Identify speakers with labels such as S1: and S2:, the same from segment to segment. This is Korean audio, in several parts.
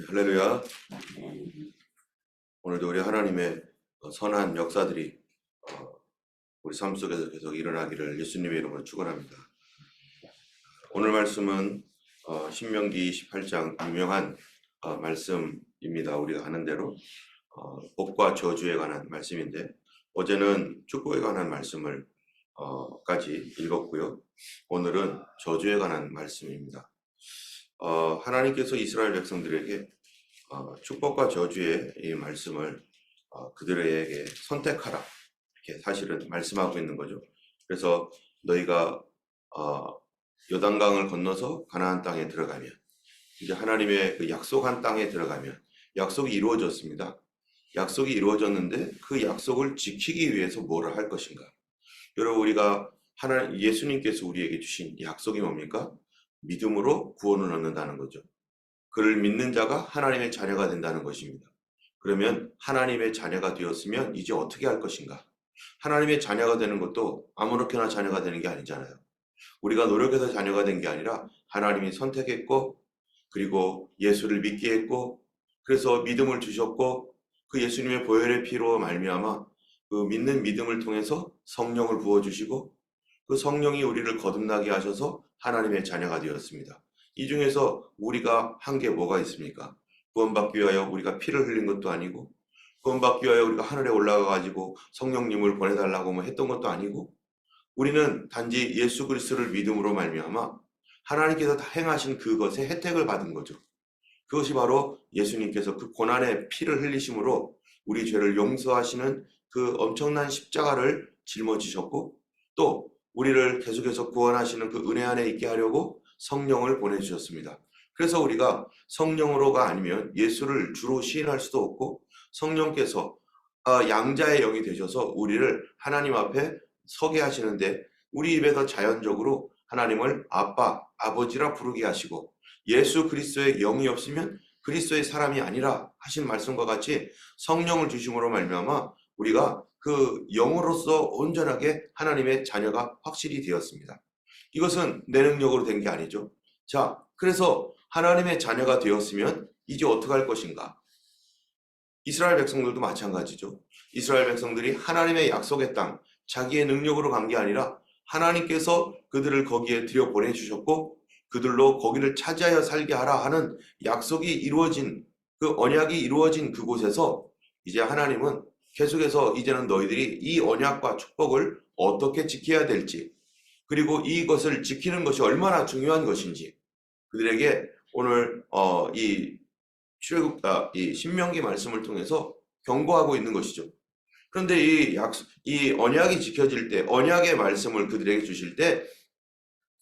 S1: 할렐루야. 오늘도 우리 하나님의 선한 역사들이 우리 삶 속에서 계속 일어나기를 예수님의 이름으로 축원합니다. 오늘 말씀은 신명기 28장 유명한 말씀입니다. 우리가 아는 대로 복과 저주에 관한 말씀인데, 어제는 축복에 관한 말씀을 까지 읽었고요. 오늘은 저주에 관한 말씀입니다. 하나님께서 이스라엘 백성들에게 축복과 저주의 이 말씀을 그들에게 선택하라, 이렇게 사실은 말씀하고 있는 거죠. 그래서 너희가 요단강을 건너서 가나안 땅에 들어가면, 이제 하나님의 그 약속한 땅에 들어가면 약속이 이루어졌습니다. 약속이 이루어졌는데 그 약속을 지키기 위해서 뭐를 할 것인가? 여러분, 우리가 예수님께서 우리에게 주신 약속이 뭡니까? 믿음으로 구원을 얻는다는 거죠. 그를 믿는 자가 하나님의 자녀가 된다는 것입니다. 그러면 하나님의 자녀가 되었으면 이제 어떻게 할 것인가? 하나님의 자녀가 되는 것도 아무렇게나 자녀가 되는 게 아니잖아요. 우리가 노력해서 자녀가 된 게 아니라 하나님이 선택했고, 그리고 예수를 믿게 했고, 그래서 믿음을 주셨고, 그 예수님의 보혈의 피로 말미암아 그 믿는 믿음을 통해서 성령을 부어주시고, 그 성령이 우리를 거듭나게 하셔서 하나님의 자녀가 되었습니다. 이 중에서 우리가 한 게 뭐가 있습니까? 구원받기 위하여 우리가 피를 흘린 것도 아니고, 구원받기 위하여 우리가 하늘에 올라가 가지고 성령님을 보내달라고 뭐 했던 것도 아니고, 우리는 단지 예수 그리스도를 믿음으로 말미암아 하나님께서 다 행하신 그것의 혜택을 받은 거죠. 그것이 바로 예수님께서 그 고난의 피를 흘리심으로 우리 죄를 용서하시는 그 엄청난 십자가를 짊어지셨고, 또 우리를 계속해서 구원하시는 그 은혜 안에 있게 하려고 성령을 보내주셨습니다. 그래서 우리가 성령으로가 아니면 예수를 주로 시인할 수도 없고, 성령께서 양자의 영이 되셔서 우리를 하나님 앞에 서게 하시는데, 우리 입에서 자연적으로 하나님을 아빠, 아버지라 부르게 하시고, 예수 그리스도의 영이 없으면 그리스도의 사람이 아니라 하신 말씀과 같이 성령을 주심으로 말미암아 우리가 그 영으로서 온전하게 하나님의 자녀가 확실히 되었습니다. 이것은 내 능력으로 된 게 아니죠. 자, 그래서 하나님의 자녀가 되었으면 이제 어떻게 할 것인가? 이스라엘 백성들도 마찬가지죠. 이스라엘 백성들이 하나님의 약속의 땅, 자기의 능력으로 간 게 아니라 하나님께서 그들을 거기에 들여보내주셨고, 그들로 거기를 차지하여 살게 하라 하는 약속이 이루어진, 그 언약이 이루어진 그곳에서 이제 하나님은 계속해서 이제는 너희들이 이 언약과 축복을 어떻게 지켜야 될지, 그리고 이것을 지키는 것이 얼마나 중요한 것인지 그들에게 오늘 이 신명기 말씀을 통해서 경고하고 있는 것이죠. 그런데 이 언약이 지켜질 때, 언약의 말씀을 그들에게 주실 때,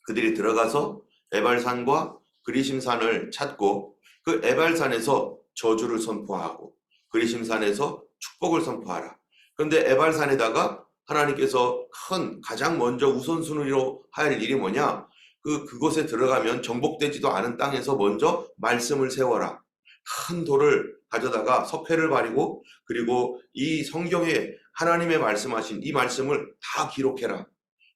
S1: 그들이 들어가서 에발산과 그리심산을 찾고, 그 에발산에서 저주를 선포하고 그리심산에서 축복을 선포하라. 그런데 에발산에다가 하나님께서 가장 먼저 우선순위로 할 일이 뭐냐? 그곳에 들어가면 정복되지도 않은 땅에서 먼저 말씀을 세워라. 큰 돌을 가져다가 석회를 바르고, 그리고 이 성경에 하나님의 말씀하신 이 말씀을 다 기록해라.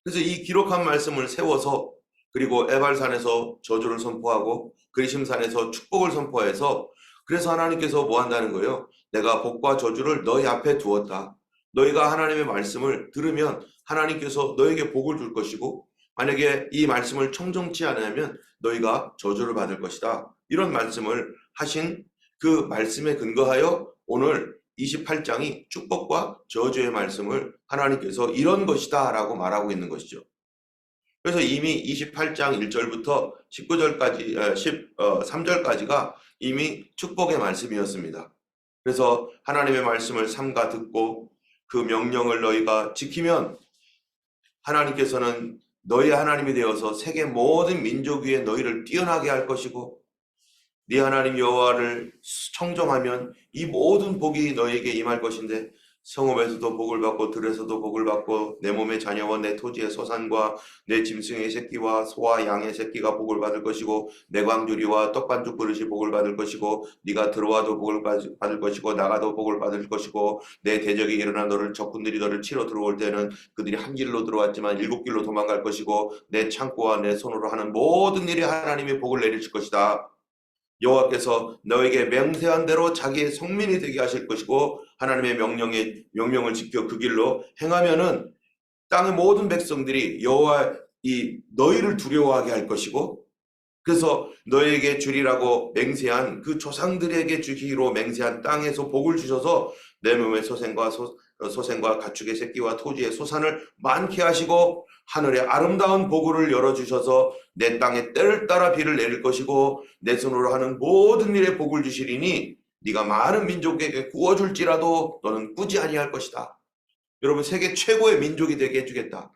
S1: 그래서 이 기록한 말씀을 세워서, 그리고 에발산에서 저주를 선포하고 그리심산에서 축복을 선포해서, 그래서 하나님께서 뭐 한다는 거예요? 내가 복과 저주를 너희 앞에 두었다. 너희가 하나님의 말씀을 들으면 하나님께서 너에게 복을 줄 것이고, 만약에 이 말씀을 청정치 않으면 너희가 저주를 받을 것이다. 이런 말씀을 하신 그 말씀에 근거하여 오늘 28장이 축복과 저주의 말씀을 하나님께서 이런 것이다 라고 말하고 있는 것이죠. 그래서 이미 28장 1절부터 19절까지, 13절까지가 이미 축복의 말씀이었습니다. 그래서 하나님의 말씀을 삼가 듣고 그 명령을 너희가 지키면 하나님께서는 너희 하나님이 되어서 세계 모든 민족 위에 너희를 뛰어나게 할 것이고, 네 하나님 여호와를 청정하면 이 모든 복이 너에게 임할 것인데, 성읍에서도 복을 받고 들에서도 복을 받고 내 몸의 자녀와 내 토지의 소산과 내 짐승의 새끼와 소와 양의 새끼가 복을 받을 것이고, 내 광주리와 떡반죽 그릇이 복을 받을 것이고, 네가 들어와도 복을 받을 것이고 나가도 복을 받을 것이고, 내 대적이 일어나 너를 적군들이 너를 치러 들어올 때는 그들이 한 길로 들어왔지만 일곱 길로 도망갈 것이고, 내 창고와 내 손으로 하는 모든 일에 하나님이 복을 내리실 것이다. 여호와께서 너에게 맹세한 대로 자기의 성민이 되게 하실 것이고 하나님의 명령을 지켜 그 길로 행하면은 땅의 모든 백성들이 여호와 이 너희를 두려워하게 할 것이고 그래서 너에게 주리라고 맹세한 그 조상들에게 주기로 맹세한 땅에서 복을 주셔서 내 몸의 소생과 가축의 새끼와 토지의 소산을 많게 하시고 하늘의 아름다운 보구를 열어주셔서 내 땅에 때를 따라 비를 내릴 것이고 내 손으로 하는 모든 일에 복을 주시리니 네가 많은 민족에게 구워줄지라도 너는 꾸지 아니할 것이다. 여러분 세계 최고의 민족이 되게 해주겠다.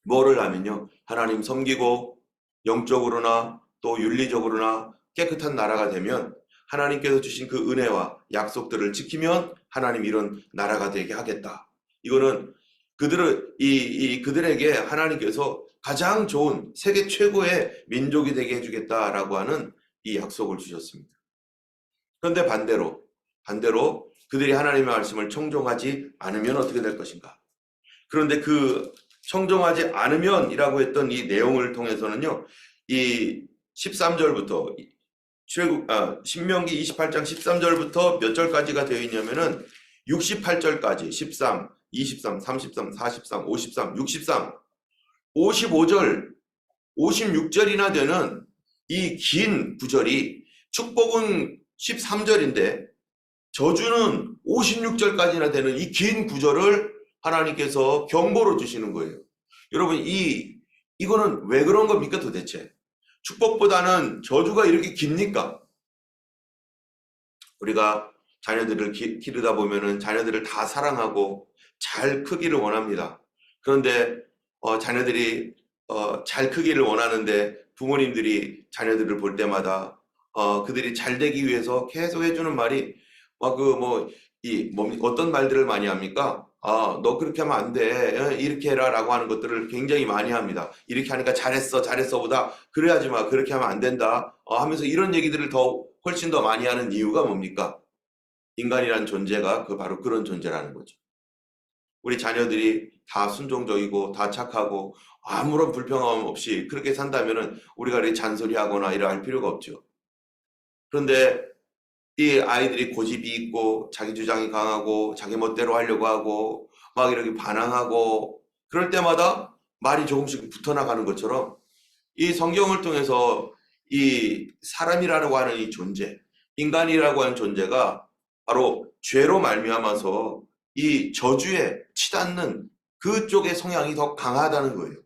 S1: 뭐를 하면요 하나님 섬기고 영적으로나 또 윤리적으로나 깨끗한 나라가 되면 하나님께서 주신 그 은혜와 약속들을 지키면 하나님 이런 나라가 되게 하겠다. 이거는 그들에게 하나님께서 가장 좋은 세계 최고의 민족이 되게 해주겠다라고 하는 이 약속을 주셨습니다. 그런데 반대로 그들이 하나님의 말씀을 청종하지 않으면 어떻게 될 것인가? 그런데 그 청종하지 않으면이라고 했던 이 내용을 통해서는요, 이 13절부터 신명기 28장 13절부터 몇 절까지가 되어 있냐면은 68절까지 13, 23, 33, 43, 53, 63, 55절, 56절이나 되는 이 긴 구절이 축복은 13절인데 저주는 56절까지나 되는 이 긴 구절을 하나님께서 경고로 주시는 거예요. 여러분 이거는 왜 그런 겁니까 도대체? 축복보다는 저주가 이렇게 깁니까? 우리가 자녀들을 기르다 보면은 자녀들을 다 사랑하고 잘 크기를 원합니다. 그런데 자녀들이 잘 크기를 원하는데 부모님들이 자녀들을 볼 때마다 그들이 잘 되기 위해서 계속 해주는 말이 어떤 말들을 많이 합니까? 너 그렇게 하면 안 돼. 이렇게 해라 라고 하는 것들을 굉장히 많이 합니다. 이렇게 하니까 잘했어 보다 그래 하지 마. 그렇게 하면 안 된다. 하면서 이런 얘기들을 훨씬 더 많이 하는 이유가 뭡니까? 인간이란 존재가 바로 그런 존재라는 거죠. 우리 자녀들이 다 순종적이고 다 착하고 아무런 불평함 없이 그렇게 산다면은 우리가 이렇게 잔소리하거나 이럴 필요가 없죠. 그런데 이 아이들이 고집이 있고 자기 주장이 강하고 자기 멋대로 하려고 하고 막 이렇게 반항하고 그럴 때마다 말이 조금씩 붙어나가는 것처럼 이 성경을 통해서 이 사람이라고 하는 이 존재, 인간이라고 하는 존재가 바로 죄로 말미암아서 이 저주에 치닫는 그쪽의 성향이 더 강하다는 거예요.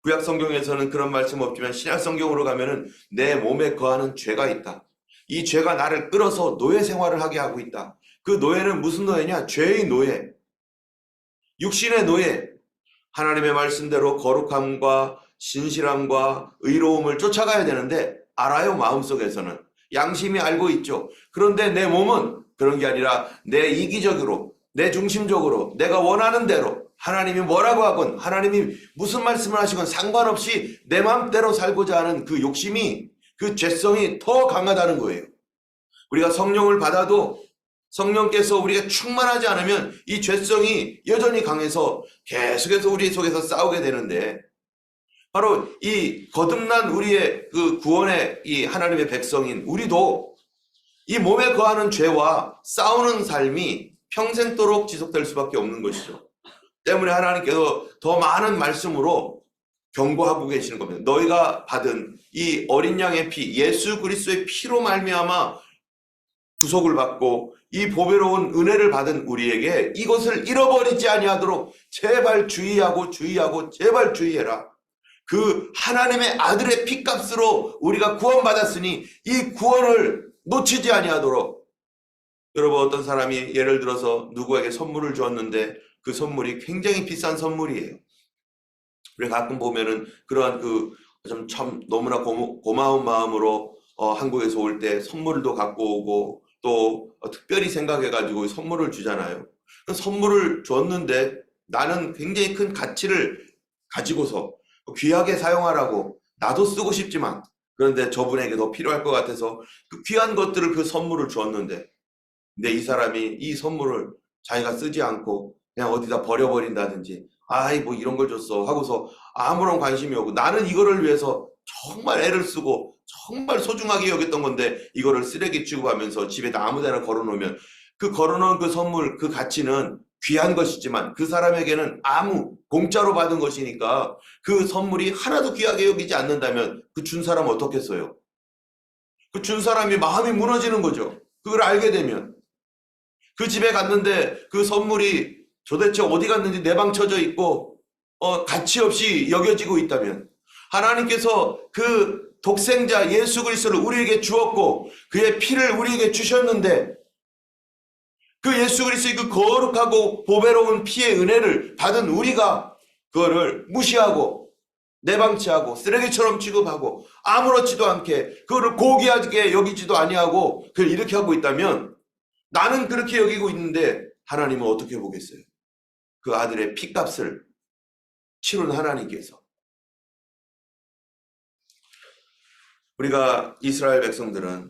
S1: 구약 성경에서는 그런 말씀 없지만 신약 성경으로 가면은 내 몸에 거하는 죄가 있다. 이 죄가 나를 끌어서 노예 생활을 하게 하고 있다. 그 노예는 무슨 노예냐? 죄의 노예. 육신의 노예. 하나님의 말씀대로 거룩함과 신실함과 의로움을 쫓아가야 되는데 알아요, 마음속에서는. 양심이 알고 있죠. 그런데 내 몸은 그런 게 아니라 내 이기적으로, 내 중심적으로, 내가 원하는 대로 하나님이 뭐라고 하건 하나님이 무슨 말씀을 하시건 상관없이 내 마음대로 살고자 하는 그 욕심이 그 죄성이 더 강하다는 거예요. 우리가 성령을 받아도 성령께서 우리가 충만하지 않으면 이 죄성이 여전히 강해서 계속해서 우리 속에서 싸우게 되는데 바로 이 거듭난 우리의 그 구원의 이 하나님의 백성인 우리도 이 몸에 거하는 죄와 싸우는 삶이 평생도록 지속될 수밖에 없는 것이죠. 때문에 하나님께서 더 많은 말씀으로 경고하고 계시는 겁니다. 너희가 받은 이 어린 양의 피, 예수 그리스도의 피로 말미암아 구속을 받고 이 보배로운 은혜를 받은 우리에게 이것을 잃어버리지 아니하도록 제발 주의하고 제발 주의해라. 그 하나님의 아들의 피값으로 우리가 구원받았으니 이 구원을 놓치지 아니하도록. 여러분 어떤 사람이 예를 들어서 누구에게 선물을 주었는데 그 선물이 굉장히 비싼 선물이에요. 우리가 가끔 보면은 그러한 참 너무나 고마운 마음으로 한국에서 올 때 선물도 갖고 오고 또 특별히 생각해가지고 선물을 주잖아요. 선물을 줬는데 나는 굉장히 큰 가치를 가지고서 귀하게 사용하라고 나도 쓰고 싶지만 그런데 저분에게 더 필요할 것 같아서 그 귀한 것들을 그 선물을 주었는데 근데 이 사람이 이 선물을 자기가 쓰지 않고 그냥 어디다 버려버린다든지 아이 뭐 이런 걸 줬어 하고서 아무런 관심이 없고 나는 이거를 위해서 정말 애를 쓰고 정말 소중하게 여겼던 건데 이거를 쓰레기 취급하면서 집에다 아무데나 걸어놓으면 그 걸어놓은 그 선물, 그 가치는 귀한 것이지만 그 사람에게는 아무 공짜로 받은 것이니까 그 선물이 하나도 귀하게 여기지 않는다면 그 준 사람은 어떻겠어요? 그 준 사람이 마음이 무너지는 거죠. 그걸 알게 되면. 그 집에 갔는데 그 선물이 도대체 어디 갔는지 내방쳐져 있고 가치 없이 여겨지고 있다면, 하나님께서 그 독생자 예수 그리스도를 우리에게 주었고 그의 피를 우리에게 주셨는데 그 예수 그리스도의 그 거룩하고 보배로운 피의 은혜를 받은 우리가 그거를 무시하고 내방치하고 쓰레기처럼 취급하고 아무렇지도 않게 그거를 고귀하게 여기지도 아니하고 그걸 이렇게 하고 있다면, 나는 그렇게 여기고 있는데 하나님은 어떻게 보겠어요? 그 아들의 피값을 치른 하나님께서. 우리가 이스라엘 백성들은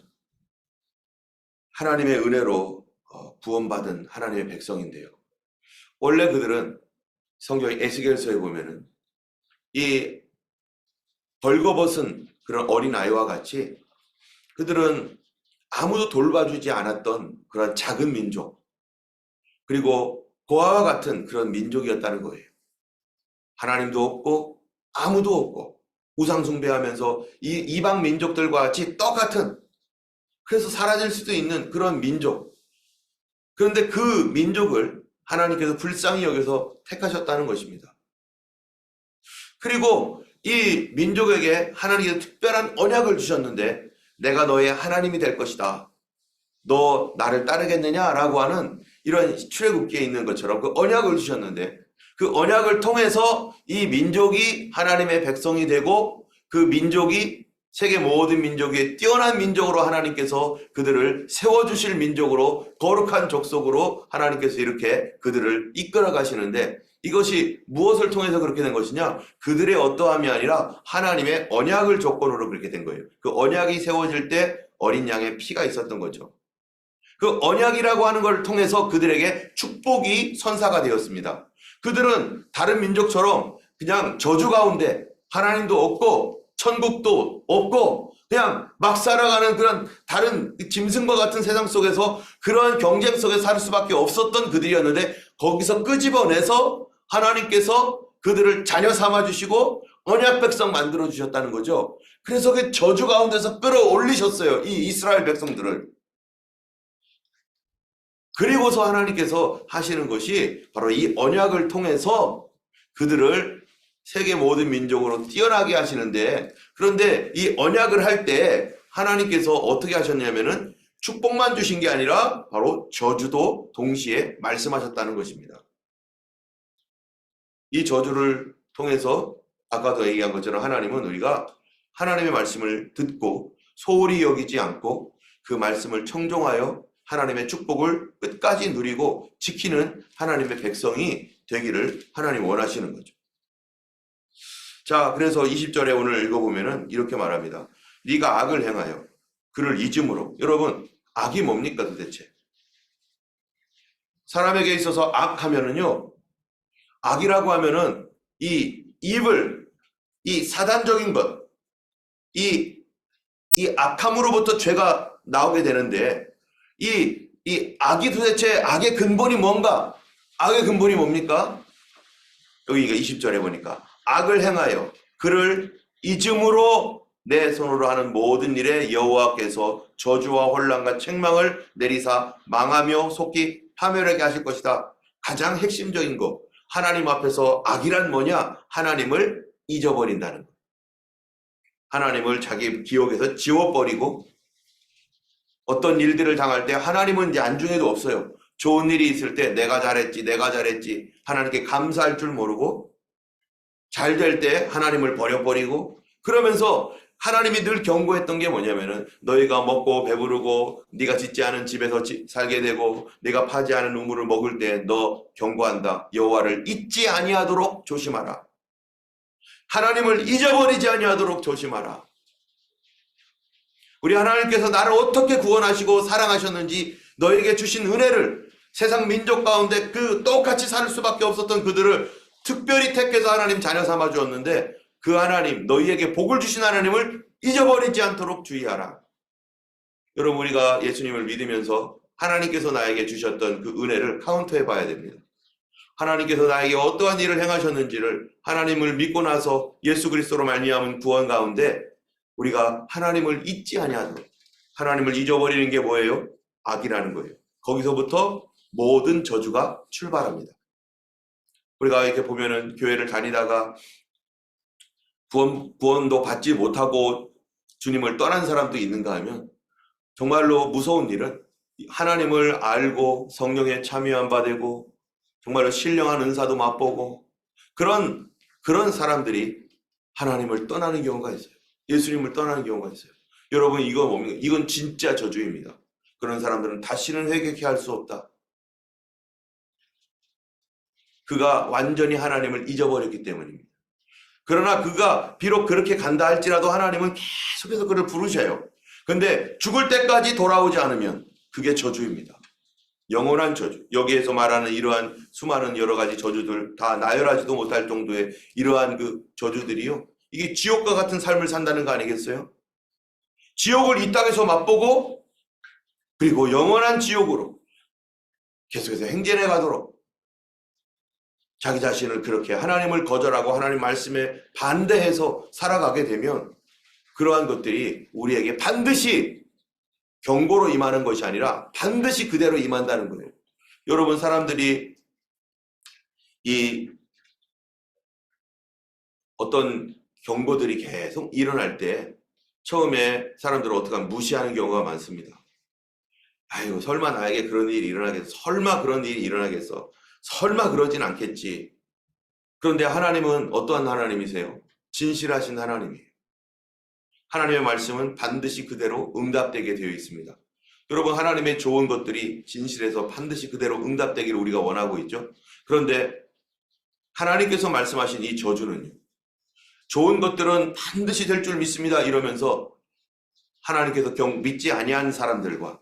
S1: 하나님의 은혜로 구원받은 하나님의 백성인데요. 원래 그들은 성경 에스겔서에 보면은 이 벌거벗은 그런 어린아이와 같이 그들은 아무도 돌봐주지 않았던 그런 작은 민족, 그리고 고아와 같은 그런 민족이었다는 거예요. 하나님도 없고 아무도 없고 우상 숭배하면서 이 이방 민족들과 같이 똑같은, 그래서 사라질 수도 있는 그런 민족. 그런데 그 민족을 하나님께서 불쌍히 여겨서 택하셨다는 것입니다. 그리고 이 민족에게 하나님께서 특별한 언약을 주셨는데, 내가 너의 하나님이 될 것이다, 너 나를 따르겠느냐라고 하는 이런 출애굽기에 있는 것처럼 그 언약을 주셨는데, 그 언약을 통해서 이 민족이 하나님의 백성이 되고 그 민족이 세계 모든 민족 위에 뛰어난 민족으로 하나님께서 그들을 세워주실 민족으로, 거룩한 족속으로 하나님께서 이렇게 그들을 이끌어 가시는데, 이것이 무엇을 통해서 그렇게 된 것이냐? 그들의 어떠함이 아니라 하나님의 언약을 조건으로 그렇게 된 거예요. 그 언약이 세워질 때 어린 양의 피가 있었던 거죠. 그 언약이라고 하는 걸 통해서 그들에게 축복이 선사가 되었습니다. 그들은 다른 민족처럼 그냥 저주 가운데 하나님도 없고 천국도 없고 그냥 막 살아가는 그런 다른 짐승과 같은 세상 속에서 그러한 경쟁 속에 살 수밖에 없었던 그들이었는데, 거기서 끄집어내서 하나님께서 그들을 자녀 삼아주시고 언약 백성 만들어주셨다는 거죠. 그래서 그 저주 가운데서 끌어올리셨어요, 이 이스라엘 백성들을. 그리고서 하나님께서 하시는 것이 바로 이 언약을 통해서 그들을 세계 모든 민족으로 뛰어나게 하시는데, 그런데 이 언약을 할 때 하나님께서 어떻게 하셨냐면은 축복만 주신 게 아니라 바로 저주도 동시에 말씀하셨다는 것입니다. 이 저주를 통해서 아까도 얘기한 것처럼 하나님은 우리가 하나님의 말씀을 듣고 소홀히 여기지 않고 그 말씀을 청종하여 하나님의 축복을 끝까지 누리고 지키는 하나님의 백성이 되기를 하나님 원하시는 거죠. 자, 그래서 20절에 오늘 읽어보면은 이렇게 말합니다. 네가 악을 행하여 그를 잊음으로. 여러분, 악이 뭡니까 도대체? 사람에게 있어서 악하면은요, 악이라고 하면은 이 evil, 이 사단적인 것, 이 악함으로부터 죄가 나오게 되는데, 이 악이 도대체, 악의 근본이 뭔가? 악의 근본이 뭡니까? 여기가 20절에 보니까 악을 행하여 그를 잊음으로 내 손으로 하는 모든 일에 여호와께서 저주와 혼란과 책망을 내리사 망하며 속히 파멸하게 하실 것이다. 가장 핵심적인 거, 하나님 앞에서 악이란 뭐냐? 하나님을 잊어버린다는 거. 하나님을 자기 기억에서 지워버리고, 어떤 일들을 당할 때 하나님은 이제 안중에도 없어요. 좋은 일이 있을 때 내가 잘했지 하나님께 감사할 줄 모르고, 잘 될 때 하나님을 버려버리고, 그러면서 하나님이 늘 경고했던 게 뭐냐면은 너희가 먹고 배부르고 네가 짓지 않은 집에서 살게 되고 네가 파지 않은 우물을 먹을 때 너 경고한다. 여호와를 잊지 아니하도록 조심하라. 하나님을 잊어버리지 아니하도록 조심하라. 우리 하나님께서 나를 어떻게 구원하시고 사랑하셨는지, 너에게 주신 은혜를, 세상 민족 가운데 그 똑같이 살 수밖에 없었던 그들을 특별히 택해서 하나님 자녀 삼아 주었는데, 그 하나님, 너희에게 복을 주신 하나님을 잊어버리지 않도록 주의하라. 여러분, 우리가 예수님을 믿으면서 하나님께서 나에게 주셨던 그 은혜를 카운트해 봐야 됩니다. 하나님께서 나에게 어떠한 일을 행하셨는지를 하나님을 믿고 나서 예수 그리스도로 말미암은 구원 가운데 우리가 하나님을 잊지 아니하도록, 하나님을 잊어버리는 게 뭐예요? 악이라는 거예요. 거기서부터 모든 저주가 출발합니다. 우리가 이렇게 보면은 교회를 다니다가 구원도 받지 못하고 주님을 떠난 사람도 있는가 하면 정말로 무서운 일은 하나님을 알고 성령에 참여한 바 되고 정말로 신령한 은사도 맛보고 그런 사람들이 하나님을 떠나는 경우가 있어요. 예수님을 떠나는 경우가 있어요. 여러분, 이거 뭡니까? 이건 진짜 저주입니다. 그런 사람들은 다시는 회개케 할 수 없다. 그가 완전히 하나님을 잊어버렸기 때문입니다. 그러나 그가 비록 그렇게 간다 할지라도 하나님은 계속해서 그를 부르셔요. 근데 죽을 때까지 돌아오지 않으면 그게 저주입니다. 영원한 저주. 여기에서 말하는 이러한 수많은 여러 가지 저주들 다 나열하지도 못할 정도의 이러한 그 저주들이요. 이게 지옥과 같은 삶을 산다는 거 아니겠어요? 지옥을 이 땅에서 맛보고 그리고 영원한 지옥으로 계속해서 행진해 가도록 자기 자신을 그렇게 하나님을 거절하고 하나님 말씀에 반대해서 살아가게 되면 그러한 것들이 우리에게 반드시 경고로 임하는 것이 아니라 반드시 그대로 임한다는 거예요. 여러분, 사람들이 이 어떤 경고들이 계속 일어날 때 처음에 사람들은 어떻게 하면 무시하는 경우가 많습니다. 아이고, 설마 나에게 그런 일이 일어나겠어? 설마 그런 일이 일어나겠어? 설마 그러진 않겠지. 그런데 하나님은 어떠한 하나님이세요? 진실하신 하나님이에요. 하나님의 말씀은 반드시 그대로 응답되게 되어 있습니다. 여러분, 하나님의 좋은 것들이 진실해서 반드시 그대로 응답되기를 우리가 원하고 있죠. 그런데 하나님께서 말씀하신 이 저주는요, 좋은 것들은 반드시 될 줄 믿습니다 이러면서 하나님께서 믿지 아니한 사람들과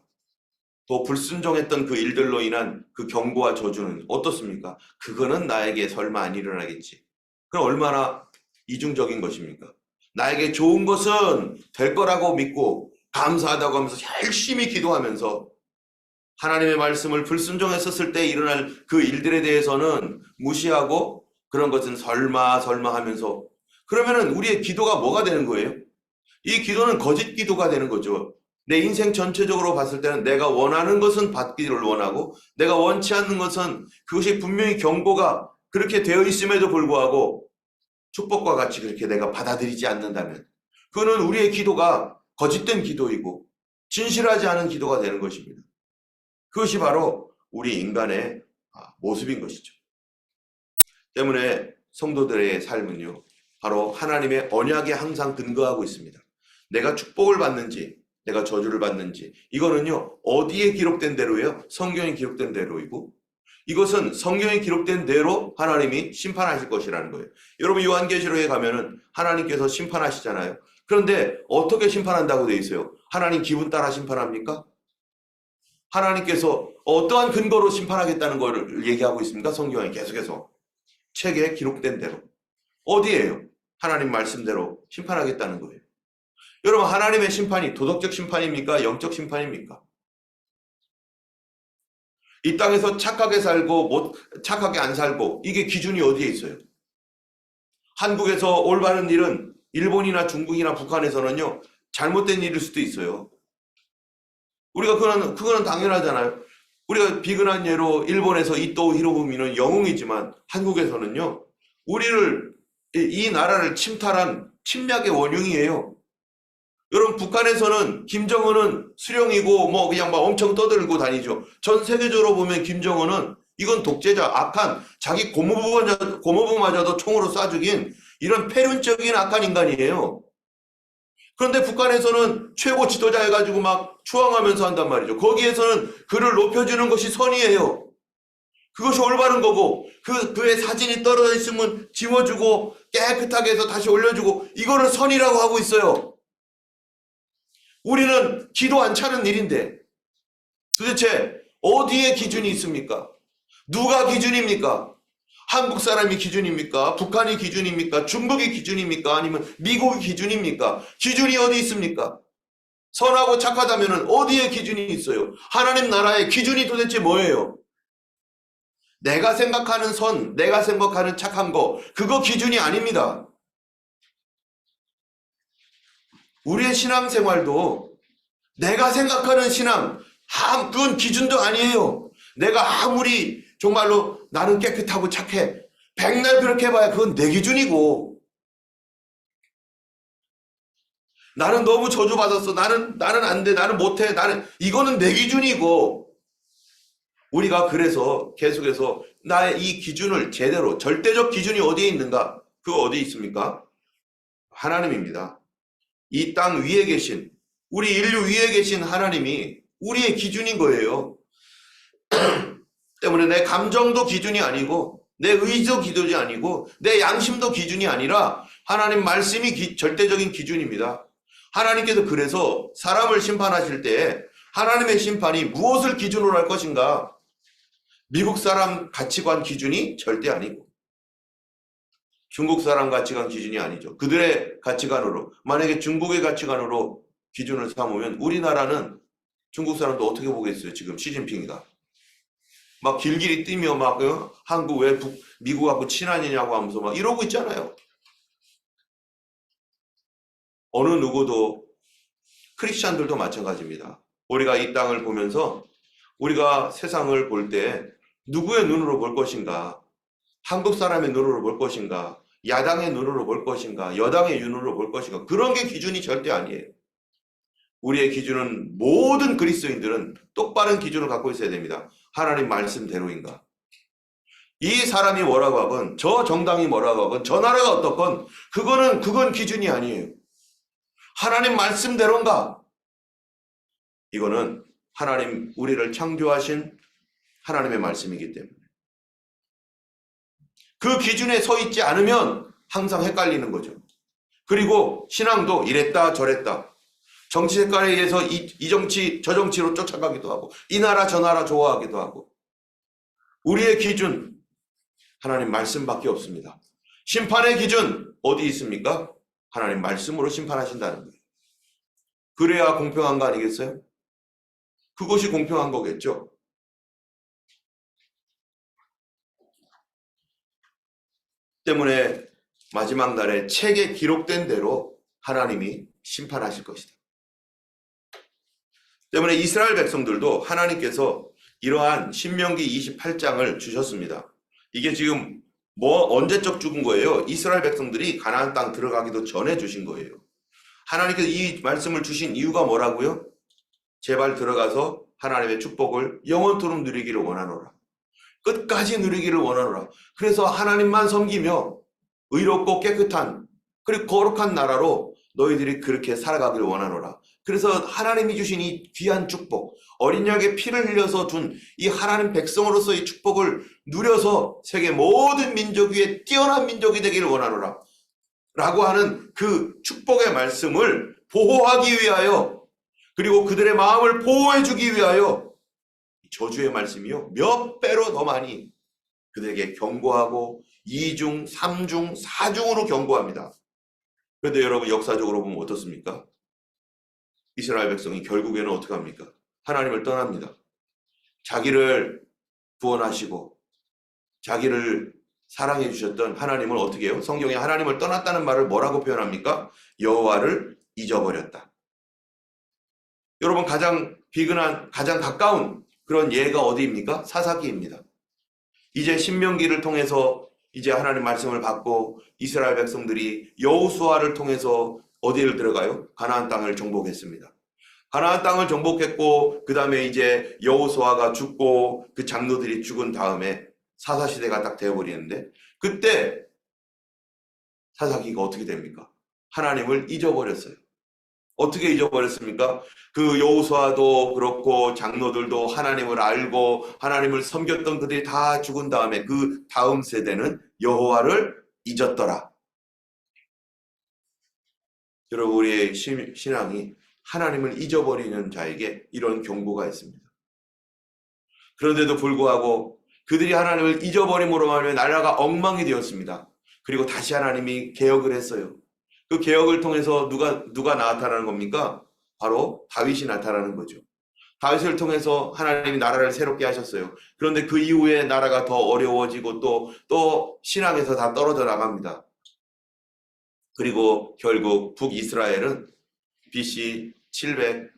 S1: 또 불순종했던 그 일들로 인한 그 경고와 저주는 어떻습니까? 그거는 나에게 설마 안 일어나겠지. 그럼 얼마나 이중적인 것입니까? 나에게 좋은 것은 될 거라고 믿고 감사하다고 하면서 열심히 기도하면서 하나님의 말씀을 불순종했었을 때 일어날 그 일들에 대해서는 무시하고 그런 것은 설마 하면서 그러면은 우리의 기도가 뭐가 되는 거예요? 이 기도는 거짓 기도가 되는 거죠. 내 인생 전체적으로 봤을 때는 내가 원하는 것은 받기를 원하고 내가 원치 않는 것은 그것이 분명히 경고가 그렇게 되어 있음에도 불구하고 축복과 같이 그렇게 내가 받아들이지 않는다면 그거는 우리의 기도가 거짓된 기도이고 진실하지 않은 기도가 되는 것입니다. 그것이 바로 우리 인간의 모습인 것이죠. 때문에 성도들의 삶은요, 바로 하나님의 언약에 항상 근거하고 있습니다. 내가 축복을 받는지 내가 저주를 받는지 이거는요 어디에 기록된 대로예요? 성경에 기록된 대로이고 이것은 성경에 기록된 대로 하나님이 심판하실 것이라는 거예요. 여러분, 요한계시록에 가면은 하나님께서 심판하시잖아요. 그런데 어떻게 심판한다고 되어 있어요? 하나님 기분 따라 심판합니까? 하나님께서 어떠한 근거로 심판하겠다는 걸 얘기하고 있습니까? 성경에 계속해서 책에 기록된 대로 어디에요? 하나님 말씀대로 심판하겠다는 거예요. 여러분, 하나님의 심판이 도덕적 심판입니까? 영적 심판입니까? 이 땅에서 착하게 살고 착하게 안 살고 이게 기준이 어디에 있어요? 한국에서 올바른 일은 일본이나 중국이나 북한에서는요 잘못된 일일 수도 있어요. 우리가 그거는 당연하잖아요. 우리가 비근한 예로 일본에서 이토 히로부미는 영웅이지만 한국에서는요 이 나라를 침탈한 침략의 원흉이에요. 여러분, 북한에서는 김정은은 수령이고 그냥 막 엄청 떠들고 다니죠. 전 세계적으로 보면 김정은은 이건 독재자, 악한 자기 고모부마저도 총으로 쏴 죽인 이런 패륜적인 악한 인간이에요. 그런데 북한에서는 최고 지도자 해가지고 막 추앙하면서 한단 말이죠. 거기에서는 그를 높여주는 것이 선이에요. 그것이 올바른 거고 그의 사진이 떨어져 있으면 지워주고 깨끗하게 해서 다시 올려주고 이거를 선이라고 하고 있어요. 우리는 기도 안 차는 일인데 도대체 어디에 기준이 있습니까? 누가 기준입니까? 한국 사람이 기준입니까? 북한이 기준입니까? 중국이 기준입니까? 아니면 미국이 기준입니까? 기준이 어디 있습니까? 선하고 착하다면 어디에 기준이 있어요? 하나님 나라의 기준이 도대체 뭐예요? 내가 생각하는 선, 내가 생각하는 착한 거, 그거 기준이 아닙니다. 우리의 신앙생활도 내가 생각하는 신앙, 그건 기준도 아니에요. 내가 아무리 정말로 나는 깨끗하고 착해, 백날 그렇게 해봐야 그건 내 기준이고, 나는 너무 저주받았어, 나는 안 돼, 나는 못해, 이거는 내 기준이고, 우리가 그래서 계속해서 나의 이 기준을 제대로, 절대적 기준이 어디에 있는가? 그거 어디에 있습니까? 하나님입니다. 이 땅 위에 계신, 우리 인류 위에 계신 하나님이 우리의 기준인 거예요. 때문에 내 감정도 기준이 아니고, 내 의지도 기준이 아니고, 내 양심도 기준이 아니라 하나님 말씀이 절대적인 기준입니다. 하나님께서 그래서 사람을 심판하실 때 하나님의 심판이 무엇을 기준으로 할 것인가? 미국 사람 가치관 기준이 절대 아니고, 중국 사람 가치관 기준이 아니죠. 그들의 가치관으로, 만약에 중국의 가치관으로 기준을 삼으면 우리나라는 중국 사람도 어떻게 보겠어요? 지금 시진핑이가 막 길길이 뛰며 막 한국 왜 미국하고 친하냐고 하면서 막 이러고 있잖아요. 어느 누구도, 크리스찬들도 마찬가지입니다. 우리가 이 땅을 보면서 우리가 세상을 볼 때 누구의 눈으로 볼 것인가? 한국 사람의 눈으로 볼 것인가? 야당의 눈으로 볼 것인가? 여당의 눈으로 볼 것인가? 그런 게 기준이 절대 아니에요. 우리의 기준은, 모든 그리스도인들은 똑바른 기준을 갖고 있어야 됩니다. 하나님 말씀대로인가? 이 사람이 뭐라고 하건, 저 정당이 뭐라고 하건, 저 나라가 어떻건, 그건 기준이 아니에요. 하나님 말씀대로인가? 이거는 하나님, 우리를 창조하신 하나님의 말씀이기 때문에. 그 기준에 서 있지 않으면 항상 헷갈리는 거죠. 그리고 신앙도 이랬다 저랬다, 정치 색깔에 의해서 이 정치 저 정치로 쫓아가기도 하고, 이 나라 저 나라 좋아하기도 하고. 우리의 기준, 하나님 말씀밖에 없습니다. 심판의 기준 어디 있습니까? 하나님 말씀으로 심판하신다는 거예요. 그래야 공평한 거 아니겠어요? 그것이 공평한 거겠죠. 때문에 마지막 날에 책에 기록된 대로 하나님이 심판하실 것이다. 때문에 이스라엘 백성들도 하나님께서 이러한 신명기 28장을 주셨습니다. 이게 지금 언제적 죽은 거예요? 이스라엘 백성들이 가나안 땅 들어가기도 전에 주신 거예요. 하나님께서 이 말씀을 주신 이유가 뭐라고요? 제발 들어가서 하나님의 축복을 영원토록 누리기를 원하노라. 끝까지 누리기를 원하노라. 그래서 하나님만 섬기며 의롭고 깨끗한, 그리고 거룩한 나라로 너희들이 그렇게 살아가기를 원하노라. 그래서 하나님이 주신 이 귀한 축복, 어린 양의 피를 흘려서 준 이 하나님 백성으로서 이 축복을 누려서 세계 모든 민족 위에 뛰어난 민족이 되기를 원하노라 라고 하는 그 축복의 말씀을 보호하기 위하여, 그리고 그들의 마음을 보호해 주기 위하여 저주의 말씀이요, 몇 배로 더 많이 그들에게 경고하고 2중, 3중, 4중으로 경고합니다. 그런데 여러분, 역사적으로 보면 어떻습니까? 이스라엘 백성이 결국에는 어떻게 합니까? 하나님을 떠납니다. 자기를 구원하시고 자기를 사랑해 주셨던 하나님을 어떻게 해요? 성경에 하나님을 떠났다는 말을 뭐라고 표현합니까? 여호와를 잊어버렸다. 여러분, 가장 비근한, 가장 가까운 그런 예가 어디입니까? 사사기입니다. 이제 신명기를 통해서 이제 하나님 말씀을 받고 이스라엘 백성들이 여호수아를 통해서 어디를 들어가요? 가나안 땅을 정복했습니다. 가나안 땅을 정복했고, 그 다음에 이제 여호수아가 죽고 그 장로들이 죽은 다음에 사사시대가 딱 되어버리는데, 그때 사사기가 어떻게 됩니까? 하나님을 잊어버렸어요. 어떻게 잊어버렸습니까? 그 여호수아도 그렇고 장로들도 하나님을 알고 하나님을 섬겼던 그들이 다 죽은 다음에 그 다음 세대는 여호와를 잊었더라. 여러분, 우리의 신앙이 하나님을 잊어버리는 자에게 이런 경고가 있습니다. 그런데도 불구하고 그들이 하나님을 잊어버림으로 말하면 나라가 엉망이 되었습니다. 그리고 다시 하나님이 개혁을 했어요. 그 개혁을 통해서 누가 나타나는 겁니까? 바로 다윗이 나타나는 거죠. 다윗을 통해서 하나님이 나라를 새롭게 하셨어요. 그런데 그 이후에 나라가 더 어려워지고 또 신앙에서 다 떨어져 나갑니다. 그리고 결국 북이스라엘은 BC 722년에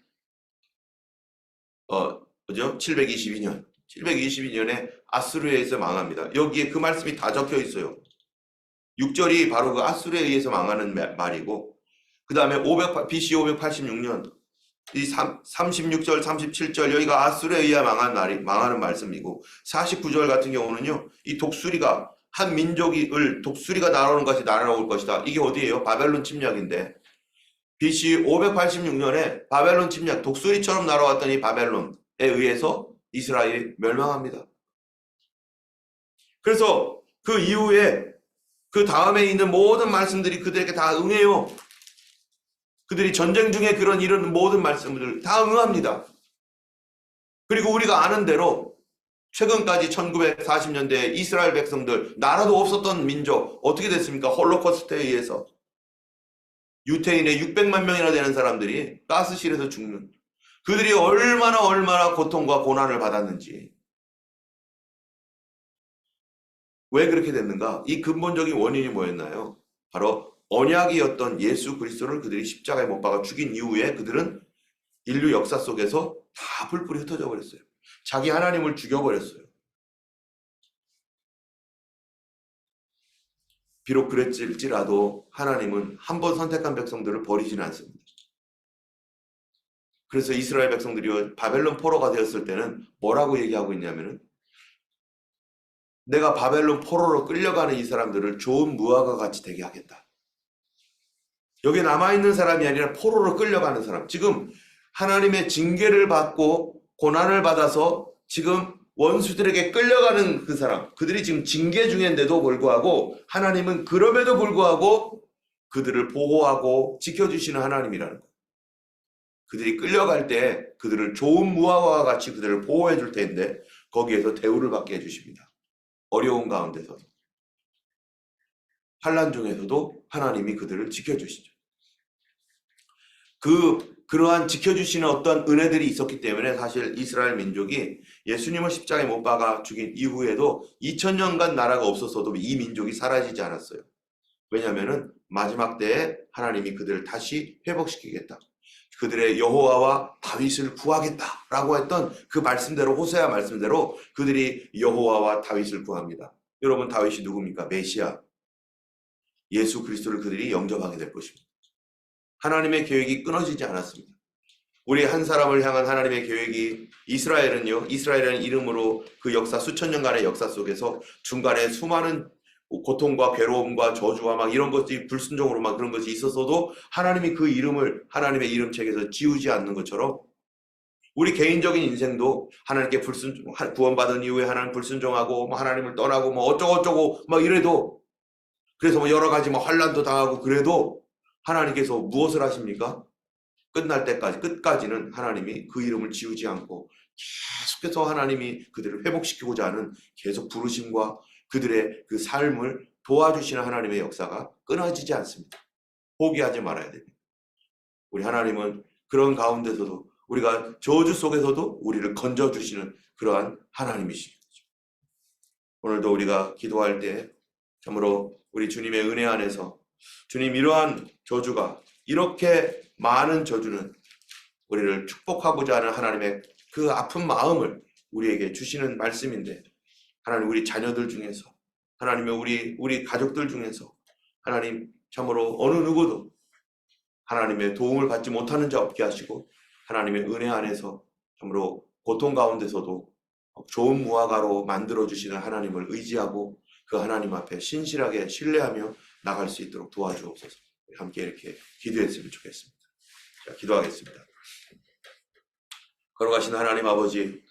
S1: 아수르에 의해서 망합니다. 여기에 그 말씀이 다 적혀 있어요. 6절이 바로 그 아수르에 의해서 망하는 말이고, 그 다음에 BC 586년 이 36절, 37절 여기가 아수르에 의해 망하는 말씀이고, 49절 같은 경우는요, 이 독수리가 한 민족을 독수리가 날아오는 것이 날아올 것이다. 이게 어디예요? 바벨론 침략인데, BC 586년에 바벨론 침략, 독수리처럼 날아왔던 이 바벨론에 의해서 이스라엘이 멸망합니다. 그래서 그 이후에 그 다음에 있는 모든 말씀들이 그들에게 다 응해요. 그들이 전쟁 중에 이런 모든 말씀들 다 응합니다. 그리고 우리가 아는 대로 최근까지 1940년대 이스라엘 백성들, 나라도 없었던 민족 어떻게 됐습니까? 홀로코스트에 의해서 유태인의 600만 명이나 되는 사람들이 가스실에서 죽는, 그들이 얼마나 고통과 고난을 받았는지. 왜 그렇게 됐는가? 이 근본적인 원인이 뭐였나요? 바로 언약이었던 예수 그리스도를 그들이 십자가에 못 박아 죽인 이후에 그들은 인류 역사 속에서 다 뿔뿔이 흩어져 버렸어요. 자기 하나님을 죽여버렸어요. 비록 그랬을지라도 하나님은 한 번 선택한 백성들을 버리지는 않습니다. 그래서 이스라엘 백성들이 바벨론 포로가 되었을 때는 뭐라고 얘기하고 있냐면은, 내가 바벨론 포로로 끌려가는 이 사람들을 좋은 무화과 같이 되게 하겠다. 여기 남아있는 사람이 아니라 포로로 끌려가는 사람. 지금 하나님의 징계를 받고 고난을 받아서 지금 원수들에게 끌려가는 그 사람. 그들이 지금 징계 중인데도 불구하고 하나님은 그럼에도 불구하고 그들을 보호하고 지켜주시는 하나님이라는 거예요. 그들이 끌려갈 때 그들을 좋은 무화과와 같이 그들을 보호해 줄 텐데 거기에서 대우를 받게 해주십니다. 어려운 가운데서도, 환난 중에서도 하나님이 그들을 지켜주시죠. 그러한 지켜주시는 어떤 은혜들이 있었기 때문에 사실 이스라엘 민족이 예수님을 십자가에 못 박아 죽인 이후에도 2000년간 나라가 없었어도 이 민족이 사라지지 않았어요. 왜냐하면 마지막 때에 하나님이 그들을 다시 회복시키겠다. 그들의 여호와와 다윗을 구하겠다라고 했던 그 말씀대로, 호세아 말씀대로 그들이 여호와와 다윗을 구합니다. 여러분, 다윗이 누굽니까? 메시아, 예수 그리스도를 그들이 영접하게 될 것입니다. 하나님의 계획이 끊어지지 않았습니다. 우리 한 사람을 향한 하나님의 계획이, 이스라엘이라는 이름으로 그 역사, 수천 년간의 역사 속에서 중간에 수많은 고통과 괴로움과 저주와 막 이런 것들이 불순종으로 막 그런 것이 있었어도 하나님이 그 이름을 하나님의 이름책에서 지우지 않는 것처럼 우리 개인적인 인생도 하나님께 구원받은 이후에 하나님 불순종하고 하나님을 떠나고 어쩌고 막 이래도, 그래서 여러 가지 환난도 당하고 그래도 하나님께서 무엇을 하십니까? 끝날 때까지, 끝까지는 하나님이 그 이름을 지우지 않고 계속해서 하나님이 그들을 회복시키고자 하는 계속 부르심과 그들의 그 삶을 도와주시는 하나님의 역사가 끊어지지 않습니다. 포기하지 말아야 됩니다. 우리 하나님은 그런 가운데서도, 우리가 저주 속에서도 우리를 건져주시는 그러한 하나님이시죠. 오늘도 우리가 기도할 때 참으로 우리 주님의 은혜 안에서, 주님, 이러한 저주가, 이렇게 많은 저주는 우리를 축복하고자 하는 하나님의 그 아픈 마음을 우리에게 주시는 말씀인데, 하나님, 우리 자녀들 중에서, 하나님의 우리 가족들 중에서 하나님, 참으로 어느 누구도 하나님의 도움을 받지 못하는 자 없게 하시고 하나님의 은혜 안에서 참으로 고통 가운데서도 좋은 무화과로 만들어주시는 하나님을 의지하고 그 하나님 앞에 신실하게 신뢰하며 나갈 수 있도록 도와주옵소서. 함께 이렇게 기도했으면 좋겠습니다. 자, 기도하겠습니다. 걸어가신 하나님 아버지,